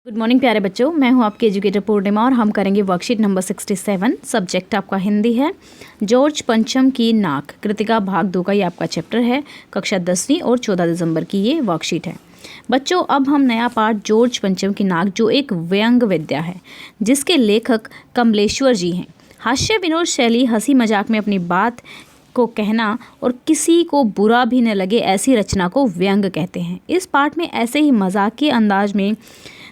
Good morning प्यारे बच्चों, मैं हूं आपकी एजुकेटर पूर्णिमा और हम करेंगे वर्कशीट नंबर 67। सब्जेक्ट आपका हिंदी है। जॉर्ज पंचम की नाक, कृतिका भाग 2 का ये आपका चैप्टर है। कक्षा 10वीं और 14 दिसंबर की ये वर्कशीट है। बच्चों, अब हम नया पाठ जॉर्ज पंचम की नाक, जो एक व्यंग विद्या है जिसके लेखक कमलेश्वर जी हैं। हास्य विनोद शैली, हंसी मजाक में अपनी बात को कहना और किसी को बुरा भी न लगे, ऐसी रचना को व्यंग कहते हैं। इस पाठ में ऐसे ही मजाकी अंदाज में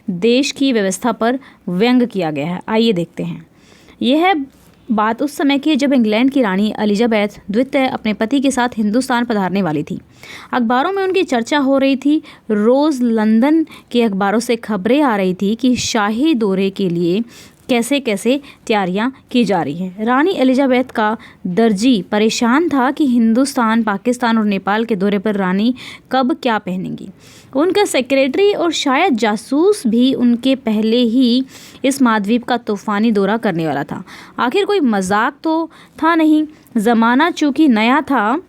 देश की व्यवस्था पर व्यंग किया गया है। आइए देखते हैं। यह बात उस समय की जब इंग्लैंड की रानी एलिजाबेथ द्वितीय अपने पति के साथ हिंदुस्तान पधारने वाली थी। अखबारों में उनकी चर्चा हो रही थी। रोज़ लंदन के अखबारों से खबरें आ रही थी कि शाही दौरे के लिए कैसे कैसे तैयारियां की जा रही हैं। रानी एलिजाबेथ का दर्जी परेशान था कि हिंदुस्तान, पाकिस्तान और नेपाल के दौरे पर रानी कब क्या पहनेंगी। उनका सेक्रेटरी और शायद जासूस भी उनके पहले ही इस महाद्वीप का तूफानी दौरा करने वाला था। आखिर कोई मजाक तो था नहीं। ज़माना चूँकि नया था,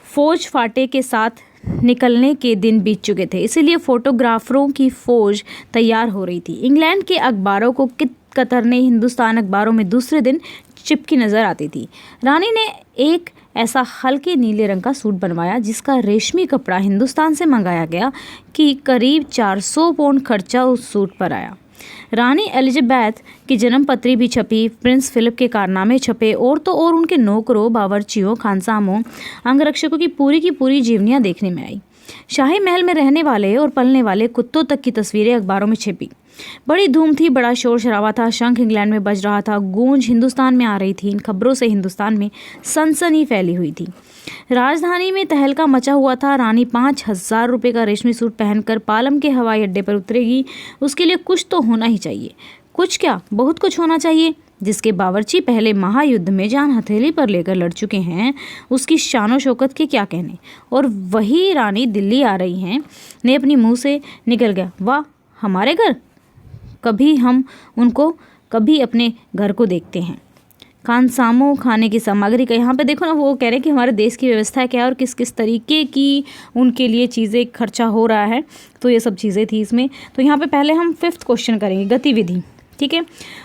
फौज फाटे के साथ निकलने के दिन बीत चुके थे, इसीलिए फोटोग्राफरों की फौज तैयार हो रही थी। इंग्लैंड के अखबारों को कतरने हिंदुस्तान अखबारों में दूसरे दिन चिपकी नज़र आती थी। रानी ने एक ऐसा हल्के नीले रंग का सूट बनवाया जिसका रेशमी कपड़ा हिंदुस्तान से मंगाया गया कि करीब 400 पाउंड खर्चा उस सूट पर आया। रानी एलिजाबेथ की जन्मपत्री भी छपी, प्रिंस फिलिप के कारनामे छपे और तो और उनके नौकरों, बावर्चियों, खानसामों, अंगरक्षकों की पूरी जीवनियाँ देखने में आई। शाही महल में रहने वाले और पलने वाले कुत्तों तक की तस्वीरें अखबारों में छपी। बड़ी धूम थी, बड़ा शोर शराबा था। शंख इंग्लैंड में बज रहा था, गूंज हिंदुस्तान में आ रही थी। इन खबरों से हिंदुस्तान में सनसनी फैली हुई थी। राजधानी में तहलका मचा हुआ था। रानी 5,000 रुपये का रेशमी सूट पहनकर पालम के हवाई अड्डे पर उतरेगी। उसके लिए कुछ तो होना ही चाहिए। कुछ क्या, बहुत कुछ होना चाहिए। जिसके बावर्ची पहले महायुद्ध में जान हथेली पर लेकर लड़ चुके हैं, उसकी शानो शौकत के क्या कहने। और वही रानी दिल्ली आ रही हैं, ने अपनी मुंह से निकल गया, वाह हमारे घर, कभी हम उनको कभी अपने घर को देखते हैं। खानसामों, खाने की सामग्री का यहाँ पे देखो ना, वो कह रहे हैं कि हमारे देश की व्यवस्था क्या है और किस किस तरीके की उनके लिए चीज़ें खर्चा हो रहा है। तो ये सब चीज़ें थी इसमें। तो यहाँ पे पहले हम 5th क्वेश्चन करेंगे, गतिविधि। ठीक है।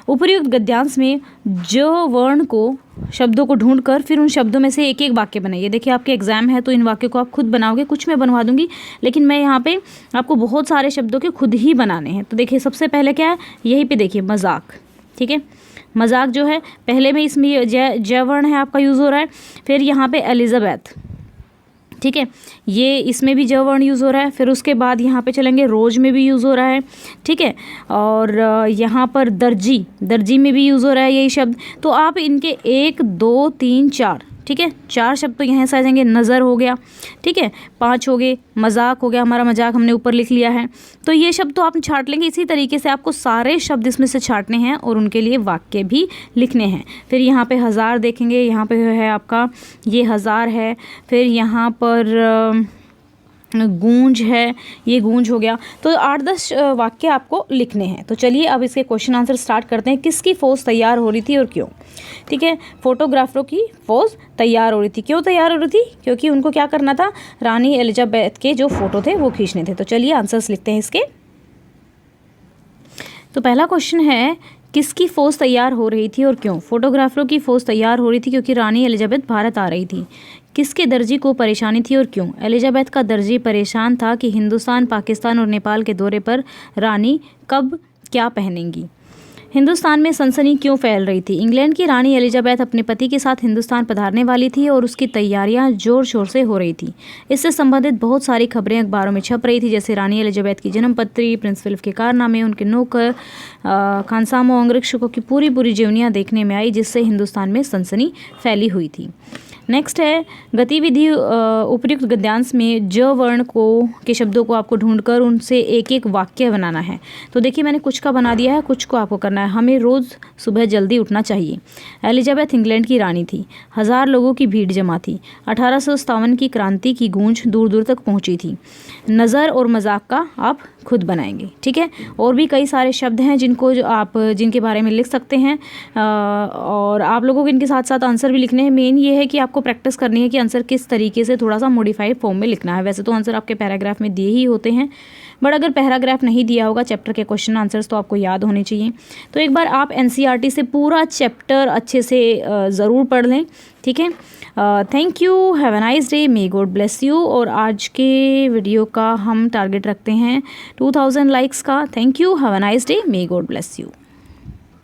उपर्युक्त गद्यांश में ज वर्ण को शब्दों को ढूंढकर फिर उन शब्दों में से एक एक वाक्य बनाइए। देखिए आपके एग्जाम है तो इन वाक्यों को आप खुद बनाओगे, कुछ मैं बनवा दूंगी, लेकिन मैं यहाँ पे आपको बहुत सारे शब्दों के खुद ही बनाने हैं। तो देखिए सबसे पहले क्या है, यहीं पे देखिए मजाक। ठीक है, मजाक जो है पहले में इसमें ज वर्ण है आपका यूज़ हो रहा है। फिर यहाँ पे एलिजाबेथ, ठीक है, ये इसमें भी ज वर्ण यूज़ हो रहा है। फिर उसके बाद यहाँ पे चलेंगे, रोज में भी यूज़ हो रहा है। ठीक है, और यहाँ पर दर्जी, दर्जी में भी यूज़ हो रहा है यही शब्द। तो आप इनके 1 2 3 4, ठीक है, 4 शब्द तो यहाँ से आ जाएंगे। नज़र हो गया, ठीक है, 5 हो गए। मजाक हो गया, हमारा मजाक हमने ऊपर लिख लिया है। तो ये शब्द तो आप छाट लेंगे। इसी तरीके से आपको सारे शब्द इसमें से छाटने हैं और उनके लिए वाक्य भी लिखने हैं। फिर यहाँ पे 1000 देखेंगे, यहाँ पे है आपका ये 1000 है। फिर यहाँ पर गूंज है, ये गूंज हो गया। तो 8-10 वाक्य आपको लिखने हैं। तो चलिए अब इसके क्वेश्चन आंसर स्टार्ट करते हैं। किसकी फौज तैयार हो रही थी और क्यों। ठीक है, फोटोग्राफरों की फौज तैयार हो रही थी। क्यों तैयार हो रही थी, क्योंकि उनको क्या करना था, रानी एलिजाबेथ के जो फोटो थे वो खींचने थे। तो चलिए आंसर्स लिखते हैं इसके। तो पहला क्वेश्चन है, किसकी फ़ौज तैयार हो रही थी और क्यों। फोटोग्राफरों की फ़ौज तैयार हो रही थी क्योंकि रानी एलिजाबेथ भारत आ रही थी। किसके दर्जी को परेशानी थी और क्यों। एलिजाबेथ का दर्जी परेशान था कि हिंदुस्तान, पाकिस्तान और नेपाल के दौरे पर रानी कब क्या पहनेंगी। हिंदुस्तान में सनसनी क्यों फैल रही थी। इंग्लैंड की रानी एलिजाबेथ अपने पति के साथ हिंदुस्तान पधारने वाली थी और उसकी तैयारियां जोर शोर से हो रही थी। इससे संबंधित बहुत सारी खबरें अखबारों में छप रही थी, जैसे रानी एलिजाबेथ की जन्मपत्री, प्रिंस फिलिप के कारनामे, उनके नौकर, खानसामों, अंगरक्षकों की पूरी जीवनियाँ देखने में आई, जिससे हिंदुस्तान में सनसनी फैली हुई थी। नेक्स्ट है गतिविधि। उपर्युक्त गद्यांश में ज वर्ण के शब्दों को आपको ढूंढकर उनसे एक एक वाक्य बनाना है। तो देखिए मैंने कुछ का बना दिया है, कुछ को आपको करना है। हमें रोज़ सुबह जल्दी उठना चाहिए। एलिजाबेथ इंग्लैंड की रानी थी। 1000 लोगों की भीड़ जमा थी। 1857 की क्रांति की गूंज दूर दूर तक पहुंची थी। नज़र और मजाक का आप खुद बनाएंगे। ठीक है, और भी कई सारे शब्द हैं जिनके बारे में लिख सकते हैं, और आप लोगों को इनके साथ साथ आंसर भी लिखने हैं। मेन ये है कि आपको प्रैक्टिस करनी है कि आंसर किस तरीके से थोड़ा सा मॉडिफाइड फॉर्म में लिखना है। वैसे तो आंसर आपके पैराग्राफ में दिए ही होते हैं, बट अगर पैराग्राफ नहीं दिया होगा चैप्टर के क्वेश्चन आंसर्स तो आपको याद होने चाहिए। तो एक बार आप एनसीईआरटी से पूरा चैप्टर अच्छे से ज़रूर पढ़ लें, ठीक है। Thank you, have a nice day, may God bless you. और आज के वीडियो का हम टारगेट रखते हैं 2000 लाइक्स का। Thank you, have a nice day, may God bless you.